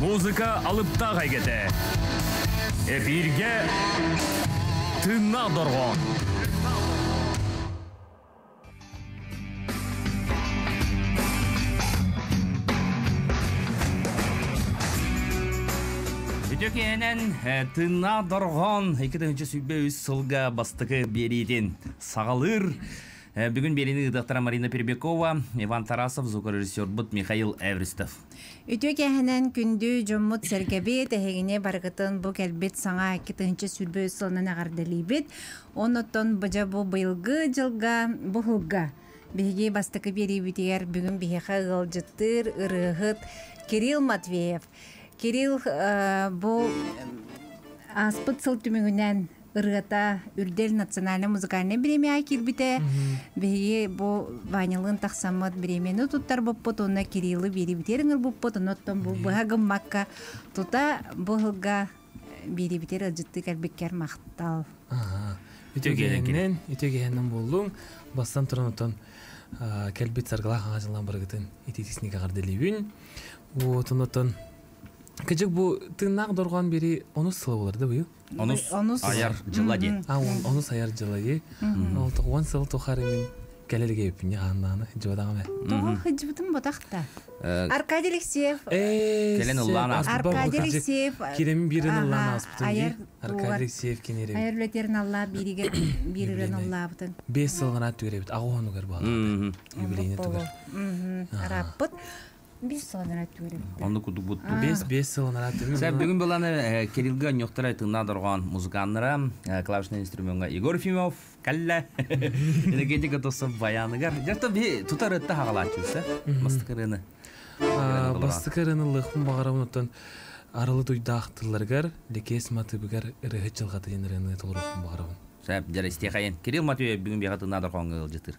Музыка алыпта гайгете. Эфирге тынна доргон. Өтөкенен тынна доргон 2-нче сүббе үз сылга бастыгы беридин сагалыр. Бүгін берені доктора Марина Перебекова, Иван Тарасов, звукорежиссер бут Михаил Эвристов. Өтөкенен күндү жоммут сергебет эхегине баргытын бу келбет саңа 2-нче сүббе үз сылынан агардалибет. Онотон быжа бу быйылгы жылга бу хылга биги бастыгы берибитер бүгүн бихеха ылжыттыр ырыгыт Кирилл Матвеев. Кирилл бу аспыт сыл түмүгүнен ырыгата үрдел национальный музыкальный премия кирбите. Беги бу ванилын таксамат премияны туттар боппот, онна Кириллы берибитериңер боппот, оноттон бу багым макка тута бу хылга берибитер ылжытты келбеккер мактал. Үтөгенен болдуң, бастан туранотон келбет саргала хаңажылан баргытын итетисниге гарделибин. Отонотон Кыжык бу тыннак доргон бери онус сылы болар да быйыл? Онус аяр жыла де. Онус аяр жыла де. Ол тоғын сыл тоқары мен кәлелге өпіне ғаннаны жыбадағаме. Тоғы хыджыбытын ботақта. Аркадий Алексеев. Келен ұлланы аспыт. Аркадий Алексеев. Керемін бірін ұлланы аспытын де. Аркадий Алексеев кенері. Айыр өлетерін алла бірігін алла бұтын. 5 сылғына түребіт. Ағы оны көр бағалады. Юбилейні түгір. Араппыт. Biz sonra görüyorum. Onu kudu buttu. 5 sonra görüyorum. Sen bugün bulanı Kirillga nyoktara tığına durgan muzıkanlara, klavişli instrümanга Igor Fimov, Kalla. Yine gece katosu bayanıgar. Jarta bir tutar ötte hağalatıyorsa. Bastıkarını. Bastıkarını lıqın bağıramıntın aralı duydağıtırlargar, lekes matı bügar ırıhı çılgatı yenirini tolurukun bağıramın. Sen jara isteyakayın. Kirill Matveyev bugün bir tığına durgan ılcıtır.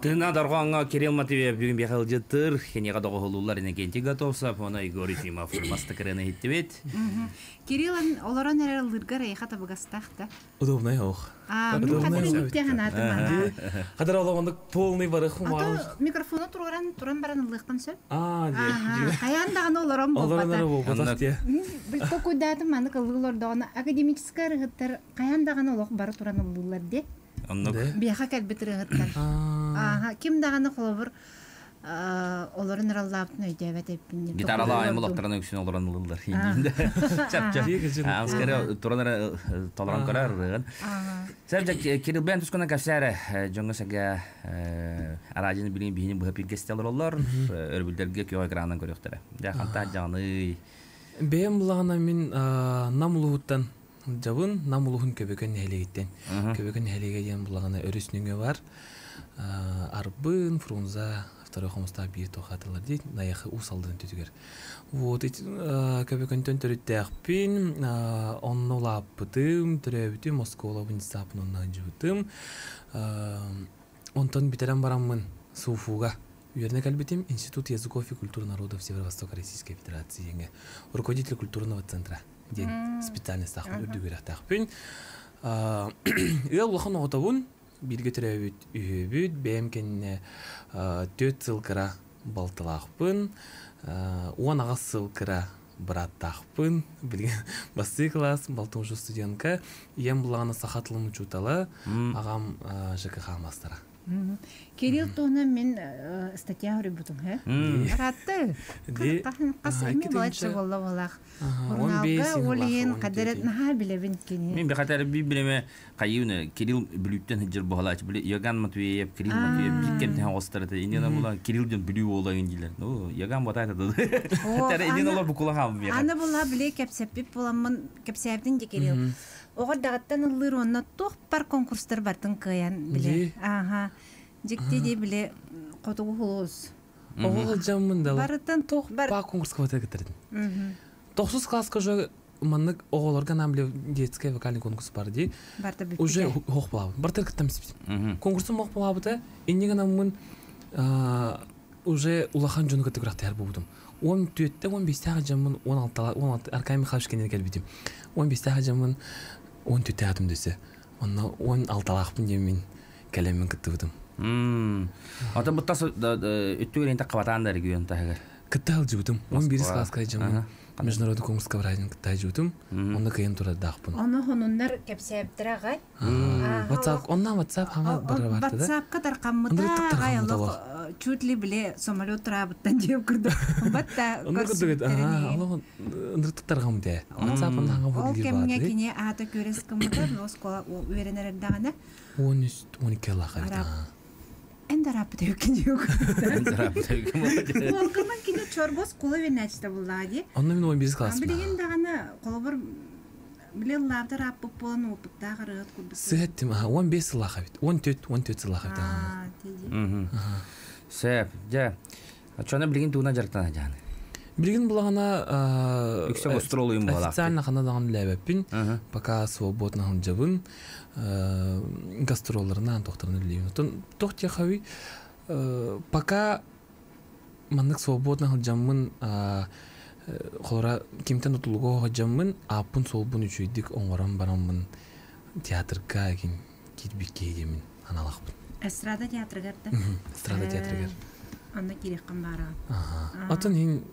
Тына дарганга Кирилл Матвеев бүгін бехал жыттыр. Хенега дого холулар инекенти готовса, оны Игорь Ефимов мастакырына хиттебет. Кирилл олорон эрелдырга рейха табыгастахта. Удобный ох. Кадар олагандык полный барых мар. Микрофону туран баран ылыктан сөп. Же. Хаяндаган олорон Олорон болбата. те. Бил койдатым маны кыллырлордогона академический рыгыттар каяндаган олох бары туран ыллар де. Оннук. Бияха кэлбит рыгыттан. Ким даганы холобур олорон эраллаптын өйдөбөт эппин. Гитарала аймылактарына өксүн олорон ылылар. Чап-чап. Аскары туранара толорон көрөр. Сәбжак Кирилл бен тускана кафсары жоңга сага аражыны билин бихини бу хапин кестелер олар өрбүлдерге көө экрандан көрөктөр. Жаканта жаны. Бем булагана мен намулуттан жабын намулухун көбөгөн элегиттен. Көбөгөн элегеден булагана өрүснүңө бар. Арбын фрунза второй хомста бир тохатылар дейт, наяхы усалдын түтүгер. Вот эти көбөгөндөн төрүттөкпин, оннолаппытым, төрөбүтүм, Москвалабын сапынынан жыбытым. Онтон битерен бараммын Суфуга. Уверне калбитим Институт языков и культуры народов Северо-Востока Российской Федерации. Руководитель культурного центра. Ден специальность тахпын, үрдүгер тахпын. Улахан оғытауын билге төрөбүт үйөбүт, бәймкенне 4 сылкыра балтылақпын, 10 ағас сылкыра браттақпын, билген басты класс, балтың жу студентка, ем бұлағаны сақатылым учутала, ағам ЖКХ мастера. Кирилл тоны мен статья өрүбүтүм, Ратты. Касыйми болачы болла болақ. Урналга олиен қадырет наға білебін кені. Мен бекатары би билеме кайыны Кирилл бүлүттен хиджер бохалач биле Яган Матвеев, Кирилл Матвеев биккемтен хостарыты. Инена була Кириллден бүлүү олагын дилер. Ну, Яган батайта да. Тара инена олар букулагам бия. Аны була биле кепсепип буламын, кепсептин де Кирилл. Оғыр дағыттан ұллыр онна тоқ бар конкурстар бартын кыян біле. Жекте де біле қотуғы құлуыз. Оғыл жамын дала. Барыттан тоқ бар. Ба конкурсқа бата кетірдім. 9 класска уже маннык оғыларға нам біле детский вокальный конкурс бар де. Уже хоқ болабы. Бартыр кіттам спит. Конкурсын моқ болабы, иннеген амын уже улахан жоны көті күрақты әр болдым. 14-те 15-те жамын 16 Аркай Михайлович кенен келбедім. 15-те жамын 14-те атым дөсі. Онна 16-лақпын демен кәлемін күтті бұдым. Ата бұттасы үттігер енті қабатандар күйен тағығыр? Күтті алжы бұдым. 11 класска жамын международный конкурсқа барайын күтті алжы бұдым. Онна күйен тұрады дақпын. Оны хонундар кәпсәптір ағай? Онна WhatsApp хаңа бары барды да? WhatsApp қадар қаммыта ағай чуть ли биле самолет трабыттан деп кырды. Батта көрсөттөрү. Ындыртыктаргам де. WhatsApp-ын хаңа ол бөлүгү бар. кемге кине ата көрес кымда Москва веренер дагана 13-12 лахайда. Эндарап деп yok. Эндарап деп ким? Ол кыман кине чоргос кулы веначта буллади. Онда мен 11 класс. Билген дагана колобур биле лавдар апып болон опытта кырыт курдук. Сеттим, 15 лахайт. 14 лахайт. Сәп, жа. Чона билген туна жартана жаны. Билген булагана Yüksek астрологиум була. Официально ханадаган лебепин, пока свободно жабын, гастролларынан тохтарын билген. Тохте хави пока мандык свободно жамын холора кимтен утулго жамын апын солбун үчүйдик оңоран барамын театрга кирбикке демин аналакпын. Эстрада театрыгатта. Эстрада театрыгар. Анда керек кымбара. Атын ин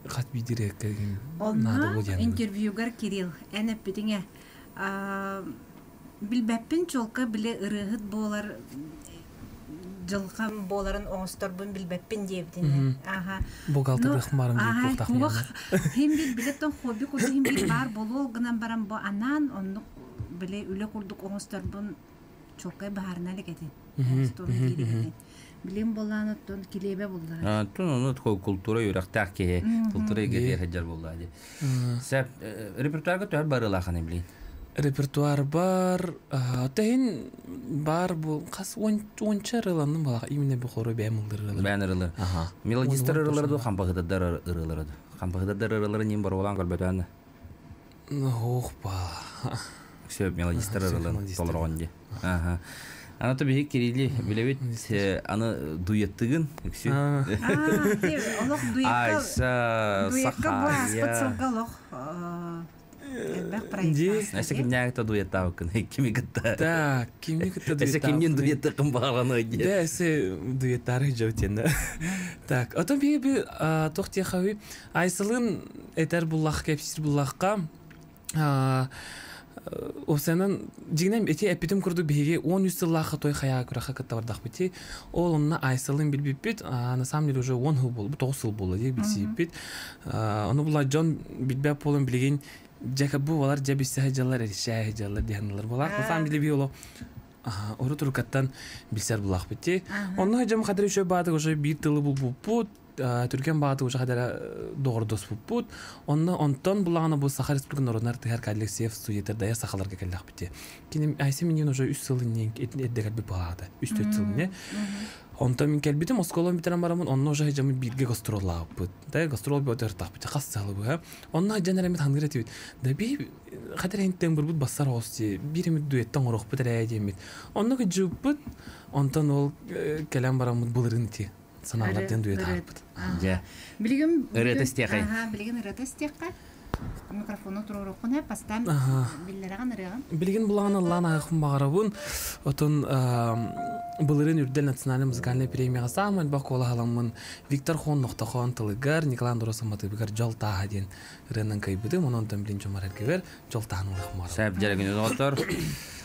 кат бидире келген. Онна интервьюгар Кирилл энеп битиңе билбеппин чолка биле ырыгыт болар жылкам боларын оңосторбун билбеппин дебдине. Богалтырдык марым деп токтак. Хим билеттен хобби курсы хим бар болол гынан барам бо анан онну биле үле курдук оңосторбун чолкай баарына лекетин. Билим боланы тон килебе буллар. Тон культура юрактак ке, культура гедер хаҗар буллады. Сәп репертуарга төр барыла ханы билин. Репертуар бар, тәһин бар бу кас 10 чарыланның бала именно бу хоры бәмылдырылар. Бәнерләр. Мелодистерләр дә хамбагыдар ырылар. Хамбагыдар ырылар ним бар булган калбәтәне. Ох ба. Сәп мелодистерләр толырган ди. Ана табиһи Кирилли билебит аны дуяттыгын. Олох Айса Сахария. Сахария. Эсэ кимнягта дуяттаа кын кими гытта. Так, кимни кытта Эсэ кимнин дуятты кым баганы ди. Да, эсэ дуяттары жаутен. Так, отон би тохти хави айсылын этер буллах кепсир буллахка Осенен жигнем эти эпитем курду биге 10 жыллахы той хая күрәхә кыттардак бити. Ол онна айсылын билбит, на самом деле уже 10 жыл булды, 9 жыл булды дип билсибит. Аны була Джон билбәп болын билген Жакабу балар жабисе жаллар, шәһҗаллар дигәннәр була. На самом деле биоло ору туркаттан билсәр булак бити. Онны җам хәдер үчә бады уже бир тылы булып Түркен багыты уже хәдер doğru дос булып. Онны онтон булаганы бу Саха Республика народнар тәһәр коллектив суетер даяр сахаларга келдек бити. Кинем айсы менен уже 3 жыл эддегәл бу багыты. 3-4 жыл менә. Онтон мен келбите Москвадан битерәм барамын, онны уже җамы бирге гастроллап бит. Да гастрол бу тартак бит. Хасталы бу. Онны җанәрәмет хангырат бит. Да би хәдер интен бер бут басар ости. Биремит дуэттан орох битерә димит. Онны җуппут. Онтон ол келәм барамын булырын ти. Саналардан дуэт алып. Ja. Билгем Ырытыстякай. Билген ырытыстякай. Микрофону турурукуна пастан биллераган ырыган. Билген булаганы лана ахым багарабын. Отон булырын үрдел национальный музыкальный премияга самын бакола халамын. Виктор Хон тылыгар Николай Андоросов бигар жолта ден ренен кайбыды. Монон тем жомар кебер жолтаның хмар. Сәп җәргән оттар.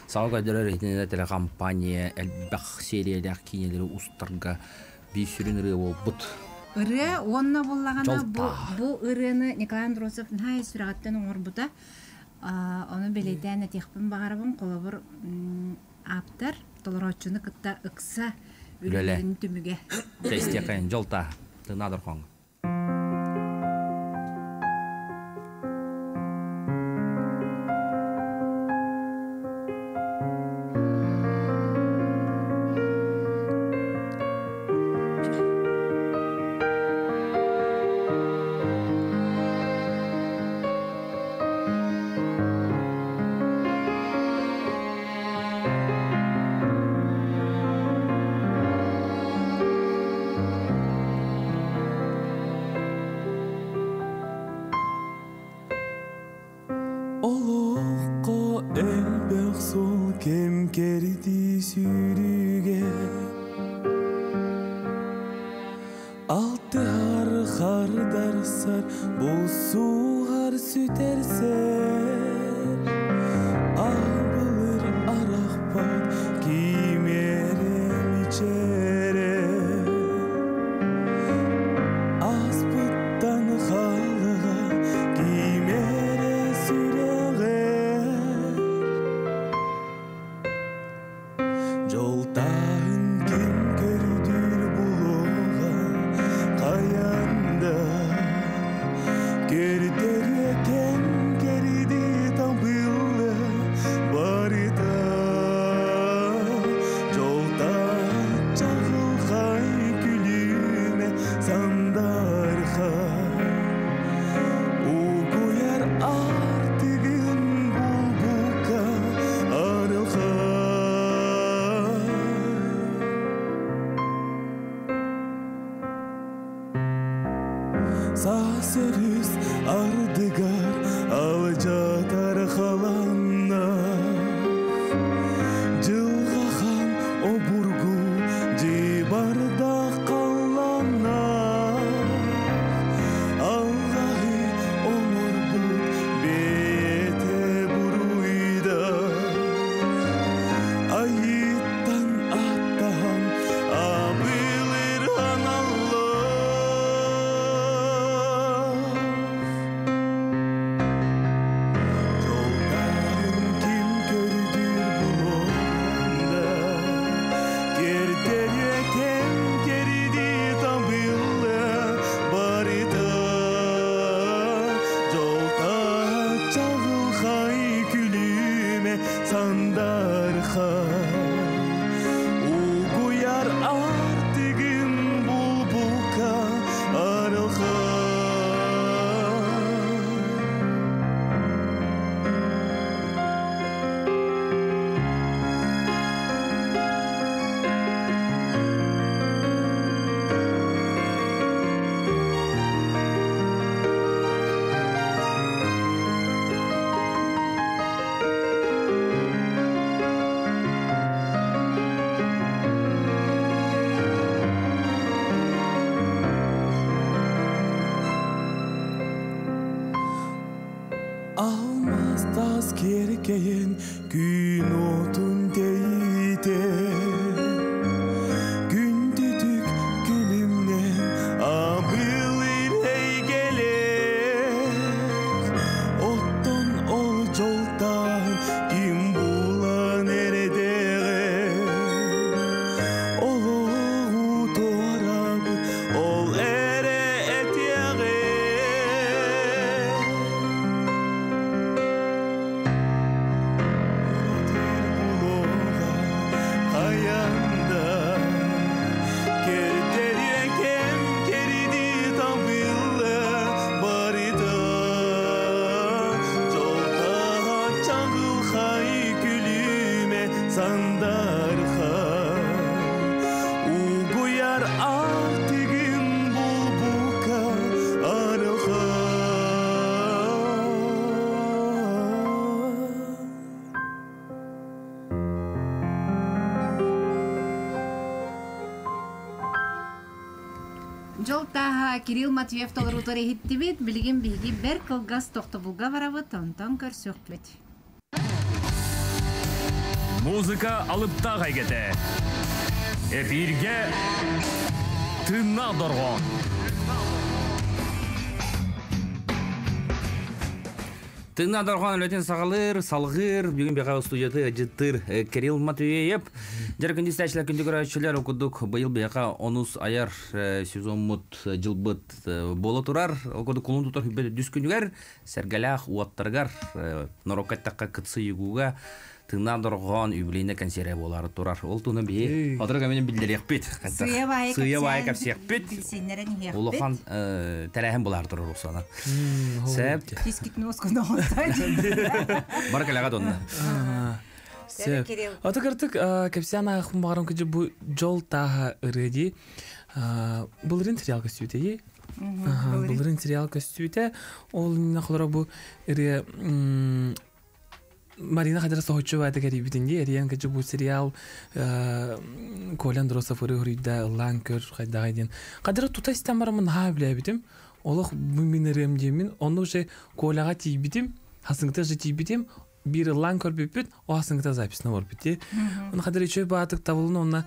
Сауга дөрер итенә телекомпания Элбах сериялар кинеләре устарга бишүрен ол бут. Ыры онна буллагана бу ырыны Николай Андросов най сүрәттен оңорбута. Аны беледән тихпин багарабын колобур аптар толорочуны кытта ыкса үлелен түмүгә. Тестекән жолта тынадыр хон. Sasırız ardıgar alaca tarhalanna Cılgahan o burgu cibarda kallanna Allah'ı onur bu bete buruyda Ayıttan attahan abilir anallah Yaz kerkeyen gün otun deyde Gündüdük gülümden abilir hey gelir Otton ol joldan kim bula nerede Olu doğrabı ol ere etiyage Hayanda Kerteriye kem keridi tabilla barida Jolda çağıl hay gülüme sandarha Uğuyar artıgin bulbuka arha Жолтаха Кирилл Матвеев толрутары хиттибит, билген биги бер кылгас тохтобулга барабы тонтон көрсөкпүт. Музыка алыпта кайгете. Эфирге тынна доргон. Тыңна доргон өлөтен сагалыр, салгыр, бүгүн бега студияты жыттыр Кирилл Матвеев. Жаркын дистәчләр күндү көрәчләр окудук. Быйыл бега 10 аяр сезон мут жылбыт боло турар. Окудук кулун тутар хүббе дүс күнүгөр, сәргәләх уаттаргар, норокаттакка кытсы югуга тыңна доргон үблейне консерве болары турар. Ол туны бие. Хатырга менен билдерек бит. Сыя бай капсияк бит. Билсеннерен хиякбит. Улахан тәрәһен болар турар усана. Сәп Тискитни оскунда олтай. Баркалага донна. Сеп. Атакартык кепсяна хумбарым кыжы бу жолтаха ырыди. Булрын сериал костюте. Булрын сериал костюте. Ол нахлара бу ыры Марина Хадара Сохочева это гарибитинди. Эриен кыжы бу сериал Колян Дросов ырыгырыйда ланкер хайдагайден. Кадара тутай системарамын ха билебитим. Олох бу минерем демин. Onu уже Коляга тийбитим. Хасыңгыта же тийбитим. Bir lan körpüpüt, o aslında zapisine var bitti. Onun kadar içe bağıtık tavulun onunla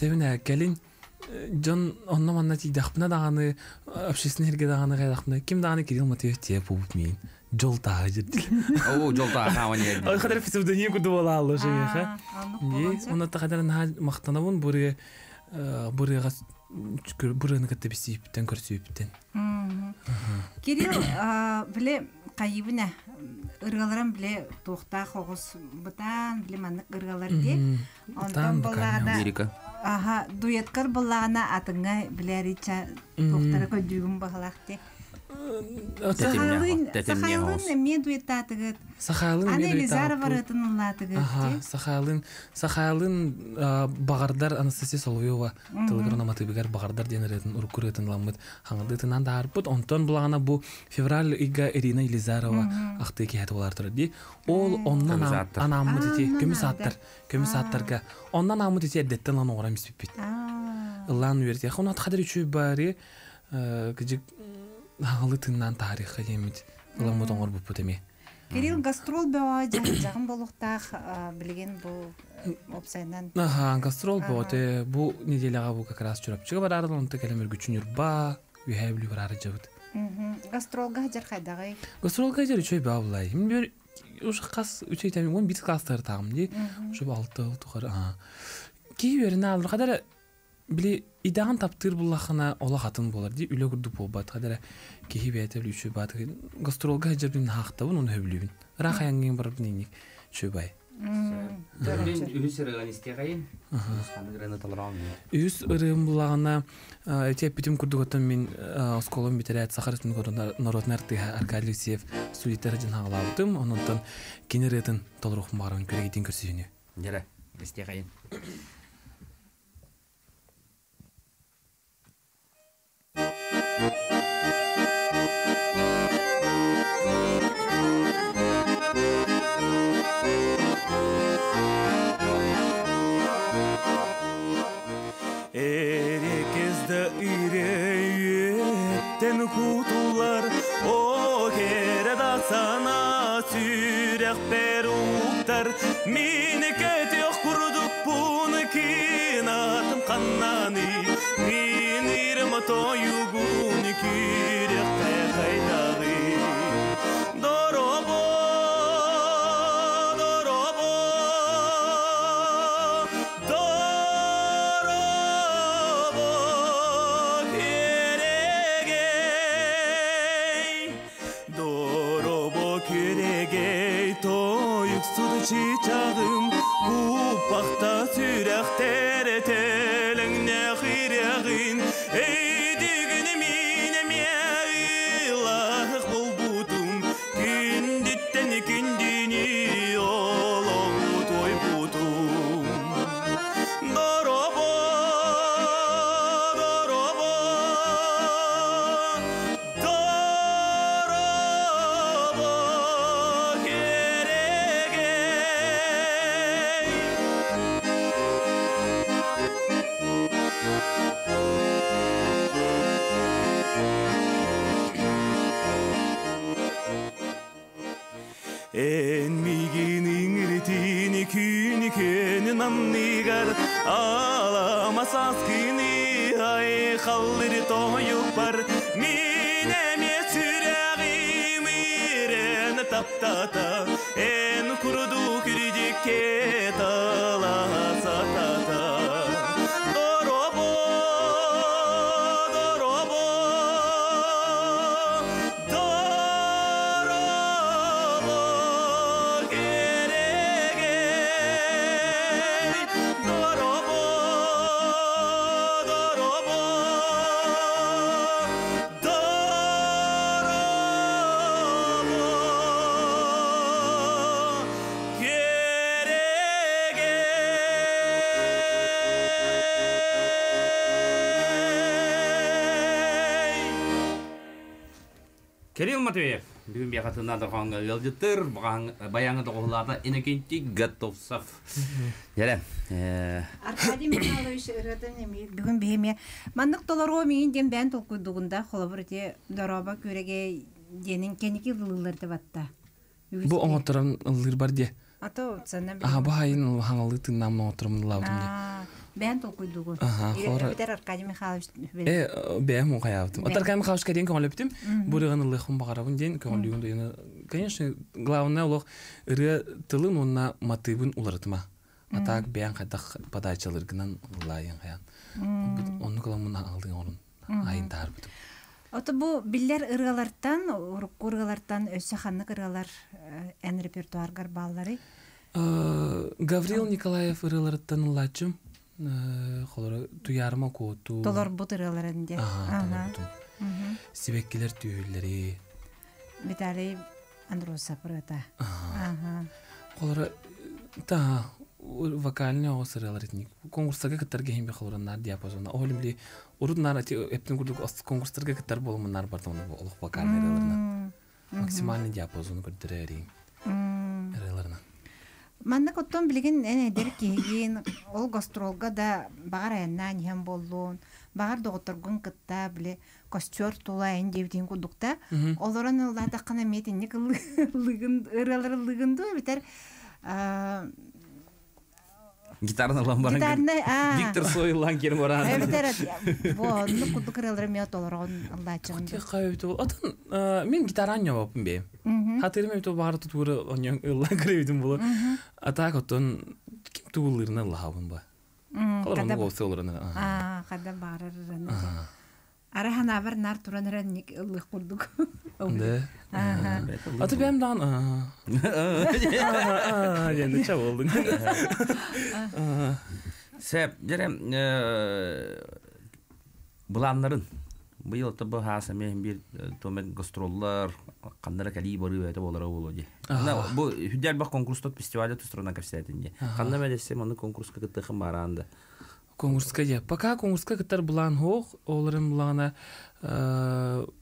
tevine gelin John onunla manati dağpına dağını, общественный herge dağını dağını kim dağını Kirill Matveev diye bulutmayın. Jolta ciddi. Oo, jolta havani. O kadar psevdonim kudu ola Allah şey ya. Onun da kadar nah maqtanavun buraya buraya katta bisipten körsüpten. Кирилл, биле кайыбына ыргаларам биле тохта хогус бутан биле маннык ыргалар ди. Ондан боллада Америка. Аха, дуэткар боллагана атыңга биле рича тохтара көдүгүм багалак ди. Сахалын мен дуэтта тыгыт. Сахалын Аны Лизара барытын латыгыт. Сахалын багардар Анастасия Соловьева телеграмма матыбигар багардар денеретін уркуретін ламыт хаңырдытынан да арпыт. Онтон булагана бу февраль ига Ирина Елизарова актыки хаты болар турди. Ол оннан анамыт ити көмүс аттарга оннан амыт ити эддеттен лан оңора миспиппит. Лан верти. Хонат хадыр үчү бари кыжык Халытынан тарихы емет. Ламыт оңор буппут эми. Кирилл гастрол баа жагын болуктах билген бу опсайдан. Гастрол баа бу неделяга бу как раз чурап чыга барар онта келемер күчүнүр ба үйһәблү барар жабыт. Гастролга жер кайдагы? Гастролга жер үчөй баа булай. Мен бир уж кас үчөй тами 11 класстар тагым ди. Ушу 6 тухар. Кийверне алыр кадар били идаган таптыр буллахына ола хатын болар ди үлө күрдү болбат кадара кихи бетел үчү бат гастролга жабын хактабын оны хөблүбүн рахаянген бар биник чөбай Үс органистия кайын. Үс ырым булагына этеп битим курдуготон мен осколом битерет Сахарский народный артист Аркадий Алексеев студиятар жин хагалабытым. Онтон кинеретін толрухун барын көрөгитин көрсөйүнү. Жара, истия кайын. Erekizde ireyetten kutular o kere da sana süre sürek peruktar mini ketiyok kurduk bunu kinatım kannani min irma toyuguni kirek kaydağı dorobo dorobo dorobo keregey dorobo keregey toyuk sudu çiçağım kupakta sürek tere telin ne hiregin eydigini mine meylah bulbutum kinditten kindini oloğu toy butum dorobo dorobo dorobo keregey en miginin ritini küni kenin annigar alamas askini ay khallir toyuk par mine me süragim iren taptata en kurdu küricike tala satata dorobo dorobo dorobo keregey dorobo dorobo dorobo Кирилл Матвеев, бүгін бияқатына дұрғанға елдеттір, баяңы доғыларда инекенті Готовцов. Елі. Аркадий Михайлович ыратын эми бүгүн бейме мандык толорго мейин дем бән толкуйдугунда холобурте дороба күреге денин кеники лылырды батта. Бу оңотуран ылыр бар де. Ато сана Бу хайын хаңалы тыннамын отурымды лаудым де. бән толкуйдугу. хора. Битер Аркадий Михайлович. Бәм оңаяптым. Атаркай Михайлович каден көңілі біптім. Бұрыған ылықын бағарабын ден көңілігін дойыны. Конечно, главное олық ыры тылын онна мотивын уларытыма. Атак бән қайдақ подачалыргынан лайын қаян. Оны кыламын алдың орын. Айын тағыр бітім. Ото бу биллер ыргалардан, урукку ыргалардан өссө ханнык ыргалар эн репертуаргар баллары. Гаврил Николаев ыргалардан лачым. Холора туярма коту. Толор бут ыргаларында. Сибеккилер түйөллери. Виталий Андросов ыргата. Холора та вокальный оғысыралар етінік. Конкурстарға кіттарға хембе холораннар диапазонна. Оғылымле ұруднар әптін күрдік конкурстарға кіттар болымынар бардығыны олық вокальный ыраларына. Максимальный диапазоны көрдірі әрейін. Ыраларына. Манна коттон билген энедер кийин ол гастролга да багар аяннан хем боллун. Багар доготоргун кытта биле костер тулайын дебдин кудукта. Олорон улада кана метинник лыгын ыралар лыгынды битер Гитарны ламбарың. Виктор Сойлан керім оран. Битер бо ну кудук ыралар мет олорон Алла чын. Котя кайыпты бол. Атын мен гитаран жабаппын бе. Хатырым өтө багар тутуры оньян ылла кіребедім болу. Атак оттон ким туылырына лахабын ба. Қаларымны қосы олырына. Қада бағар ыраны. Арахан абар нар туран ыран ылық құрдық. Да. Аты бәм даған. Енді ча болдың. Сәп, жерем, бұланларын, бұйылты бұл хасымен бір төмен гастроллар, қандары кәлей бары өйті болары олуды. Бұл хүддер бұл конкурстот фестивале тұстырына көпсетінде. Қанда мәлесем, оны конкурсқа күттіқім баранды. Конкурска я. Пока конкурска кытар булан хох, оларым булана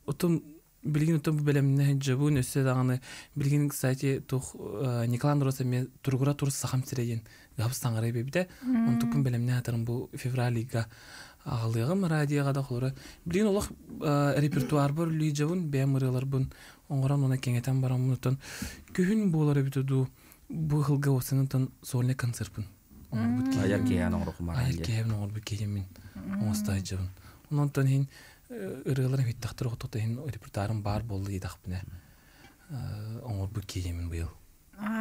отом билгин отом белемне жабун өсө даганы билгин кстати тух Николай Андросов тургура тур сахам сиреген габстан гарай бебде. Он тупун белемне атарым бу февралига Ağlığım radioga da xolora. Bilin olaq repertuar бар лүйжәвен бәмиралар бун оңран ona кеңетен барам мунтан. Күн болары битү бу хылга осынтан сольный концертпын. Аяр киян оңрохма. Аяр киян оңр бу киемин. Оңстайжын. Онтан хин ырылар хиттахтыр отта хин репертуарым бар болду идахпына. Оңр бу киемин быйыл.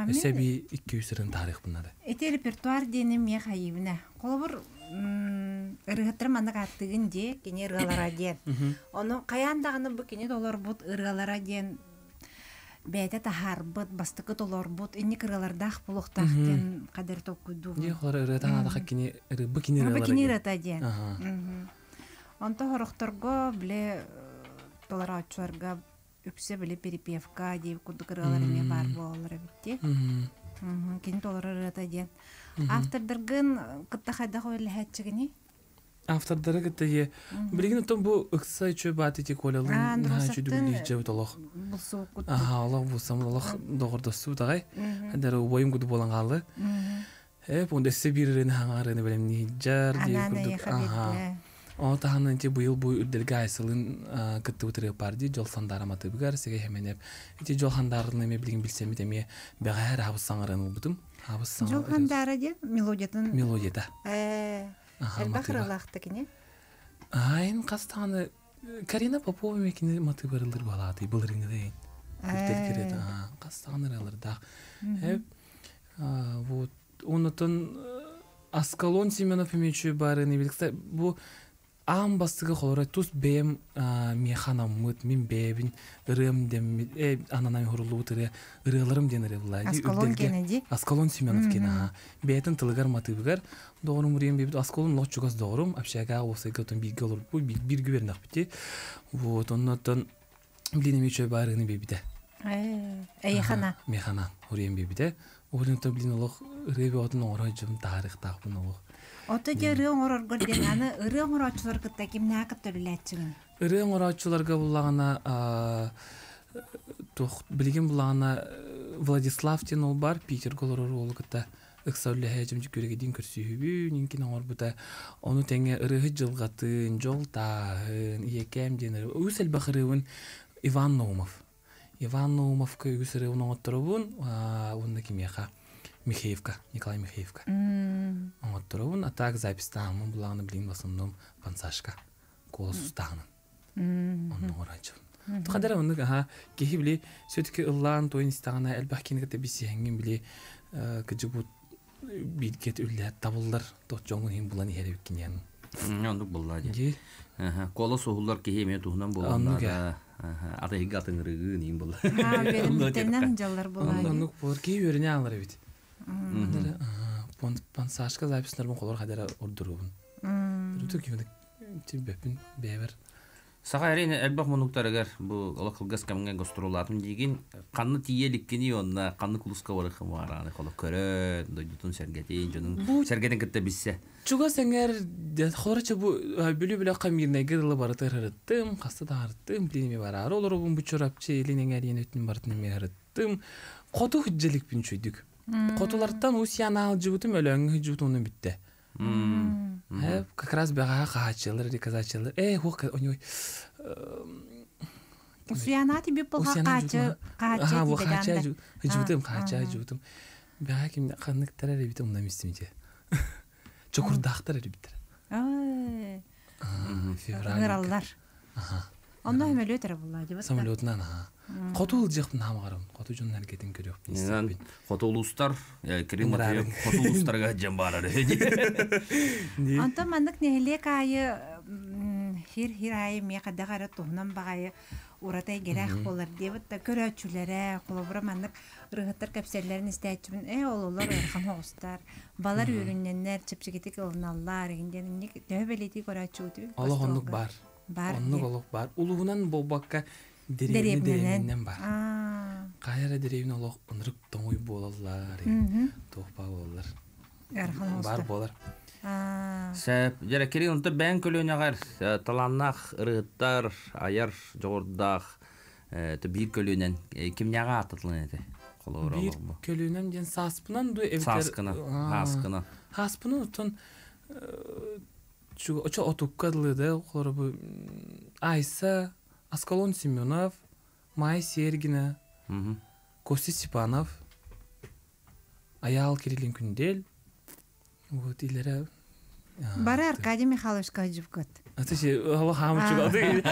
Эсеби 200 сырын тарих бунады. Эти репертуар денем я хайыбына. Колбур ырыгыттыр мандык аттыгын же кене ыргалара ден. Оны каяндагыны бу кене долар бут ыргалара ден бәйте тахар бут бастыкы долар бут инни кыргалардах булуктах ден кадер токуду. Же холар ырыгатан да кене бу кене ыргалара. Бу кене ырыта ден. Онто хорохторго биле долар ачарга үксе биле перепевка деп кудук ыргаларыме бар болар битти. Кене долар ырыта ден. Автордыргын кытта хайда хойлы хәтчигини? Автордары кытта билген утон бу ыкса чө батити колалын хәчү дүлли жабыт олох. Булсу кут. Аллах булсам Аллах догорда су тагай. Хәдәр уйым гуд болангалы. Онда себирен хаңарын белем ни жар деп курдук. Отаһанын те быйыл бу үдделге айсылын кытты утыры парди жол сандараматы бигар сега хеменеп. Ити жол хандарын эме билген билсем деме бегәр абыс саңарын булдым. Жол хандары де мелодиятын. Мелодията. Элбахралахты кине. Айн кастаны Карина Попова мекине маты барылдыр балаты булрыңы дейин. Үттел керет. Кастаны алырда. Вот онотон Аскалон Семенов имечу бары не билгсе бу ам бастыгы холора тус бем механам мыт мин бебин ырым дем ананам хорулу тыре ырыларым ден ырылай. Аскалон кенеди. Аскалон Семенов кена. Бетин тылыгар матыбыгар doğrum buraya bir Askалон лочугас doğrum апшага осы көтөн билги olur. Бу билги бернак бити. Вот оннотон билинеме чөй барыны бебиде. Механа. Механа хорем бебиде. Орынта билин олох ребе отун оройжум тарих тахпын олох. Ото же рың орор көрден аны рың орочулар кытта кимне акыпты билетчигин. Рың орочуларга буллагана билген буллагана Владислав тен ол бар Питер голорор ол кытта ыксауле хәҗем җикөргә дин көрсүбү нинкен аңар бута оны тәңе рыгы җылгатын жолтаһын иекем ден үсел бахырын Иван Наумов ка үсере уны оттырыбын онда кимеха Михеевка Николай Михеевка оттырыбын атак запистамын буланы билин басындым пансашка колсустагын онны орачы Тохадара онны кехибли сөтке ыллан тойын истагана элбахкинге те бисеңген биле кыжыбут билгет үлләт табылдар тохжоңун хим буланы хереп кинян. Ондук буллади. Кола сохуллар кехеме тухнан булганда ата хигатын рыгы ним булла. Беримтеннен жаллар буллади. Ондук борки өрүнө алар бит. Пансашка записьлерин колор хадара ордурубун. Рутук юник тибепин бевер. Сага эрин элбах мунуктарыгар бу локалгас камга гастролатым деген канны тиеликкени онна канны кулуска барыхы бараны коло көрө дойдутун сергетин жонун сергетин кытта биссе чуга сеңер хорочо бу бүлү камирне гырылы барытырыттым касты дартым билиме барар олор бу бучурапчы элинен эрин өтүн бартын мерыттым коту хүжжелик бин чүйдүк котулардан усянал жыбытым өлөң жыбытуну битте как раз бега хачылыр диказачылыр хок оной Усянати би полга качы качы жутым бега кимде каныктар битим намистимде чокурдактар битер февраль Онда хемелөтөр буллади бат. Самолетнан Котул жактын хамгарым. Коту жон аргетин көрөп. Котулустар, Крим Матеев котулустарга жан барар. Анта мандык нелек айы хир айы мекадагара тухнан багайы уратай герах болар деп та көрөчүлөрө колобура мандык рыгыттар капсерлерин истечүн ололор хан хостар балар үрүнненнер чепчигетик олналлар инден ник төбелети көрөчүтү. Аллах ондук бар. Оннук олук бар. Улугунан болбакка деревинен бар. Кайра деревин олук ынырык тоңуй болалар. Тохпа болалар. Бар болар. Сәп, жара керен онта бән көлөнөгөр таланнак ырыттар, аяр жогордак бир көлөнөн кимняга атылын эти. Бир көлөнөн ден саспынан ду Саскына. Хаспынан утун Очо отуккадлы да колору Айса, Аскалон Семенов, Майя Сергина, Костя Степанов, Аял Кириллин Күндел. Вот илere Бара Аркадий Михайлович Кадживкот. Аташи Алла хамчы бады.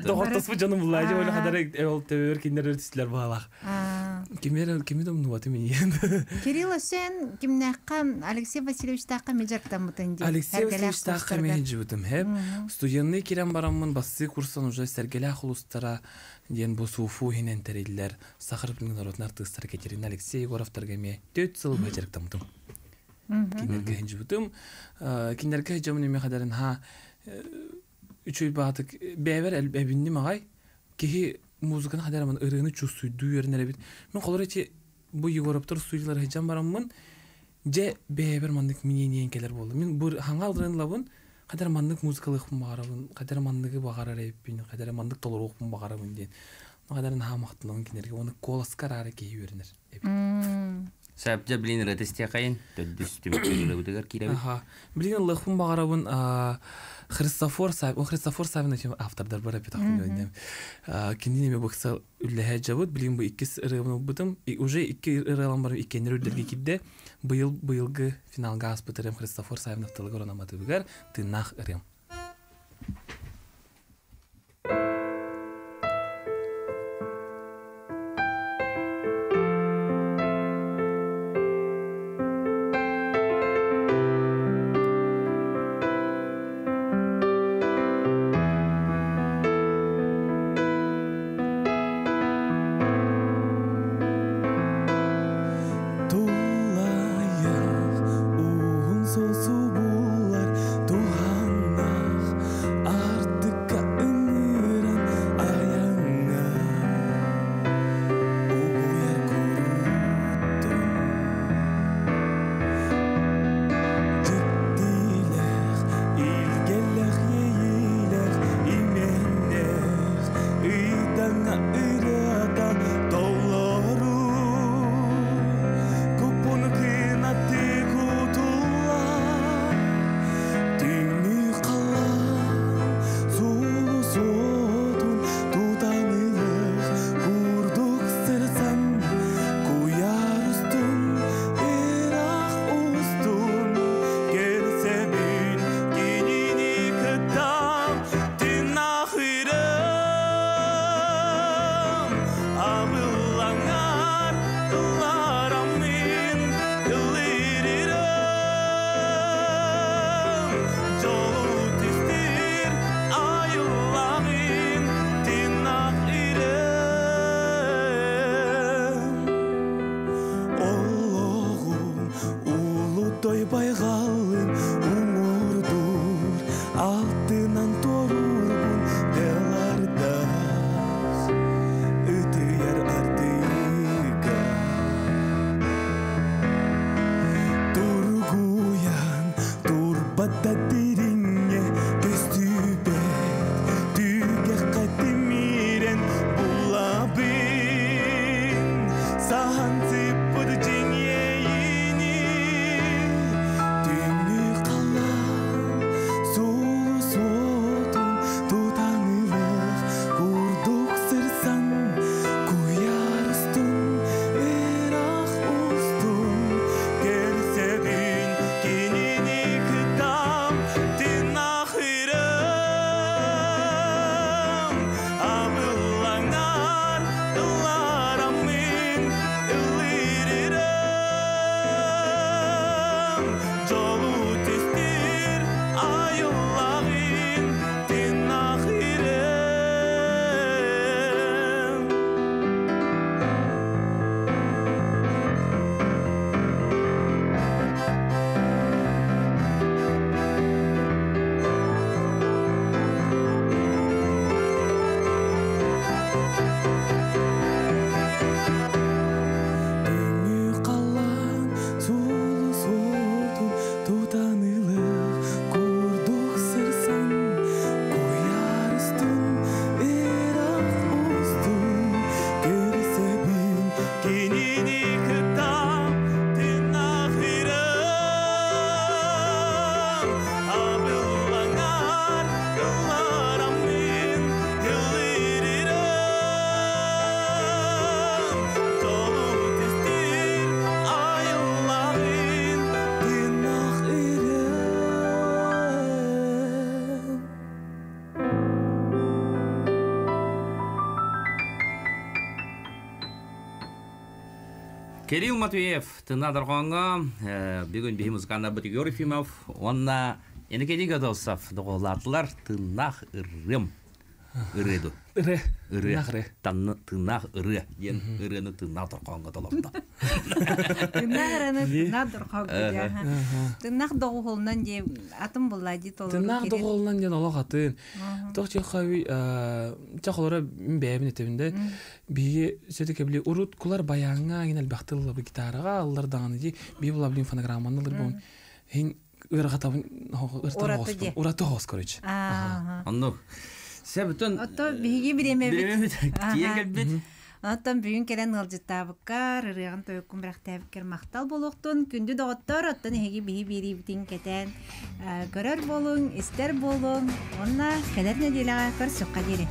Дохотос бу жаным булайды ола кадар эл төвөр киндер өртүслөр балак. Кимдем нуаты мен. Кирилл сен кимнакка Алексей Васильевич такка межактан мутенди. Алексей Васильевич такка мен жибутум хеп. Студентный кирен барамын бассы курстан уже Сергеля хулустара ден бу суфу хинен териллер. Сахар билген народный артист Екатерина Алексей Егоровтарга ме 4 жыл межактан мутум. Кинерге хинжибутум. Кинерге жамын эме кадарин ха 3 үй баатык бевер элбинни магай. Кихи музыканы кадарамын ырыны чувствуйду ернере бит. Мен колор эти бу Егоровтар студиялар хижам барамын. Же бевер мандык минениен келер болду. Мен бу хаңал дырынлабын. Кадар мандык музыкалык багарабын. Кадар мандыгы багарар эппин. Кадар мандык толурук багарабын ден. Кадарын ха мактылыгын кинерге оны коласкар ары кей бернер. Сәбдә билин рәтестә кайын төдүстүм кирелебедер кирәбе. Билин лыхым багарабын Христофор Савин автордар бар бит ахмын. Киндине бакса үлләһә җавыт билин бу 2 ырыгын бутым. Уже 2 ырыгын бар икенер үлдергә кидде. Быелгы финалга аспытерем Христофор Савин автолыгы ронаматы бигәр тынах ырым. Кирилл Матвеев, тына дорғанға, бүгін бейі музыканна бұты Горифимов, онна енекеде гадалсав, доғылатылар тынақ ырым. Ырыду. Ыры. Ыры. Тынақ ыры. Тынақ ыры. Ен ырыны тынақ дорғанға долапта. Тынақ доғылынан де атым бұлай дейт олар. Тынақ доғылынан ден олақ атын. Тоқ чеқави, чақылары бәйбін етебінде, бейі сөйті кәбілі ұрут күлар баяңа ген әлбәқтілі бір гитараға алылар дағаны де, бей бұл абілін фонограмманылыр бұл. Хен ұрға табын ұраты хоғыз көріч. Анну. Сәбітін... Ото бейге біремебіт. Тиен кәлбет. Оттан бүгін келен ылжыттабыққар, ырыған тойыққын бірақ тәбіккер мақтал болуқтын, күнді доғыттар, оттан еге бейі беребітін кетен. Көрер болуң, істер болуң, онна кәдер неделіға көр сұққа дере.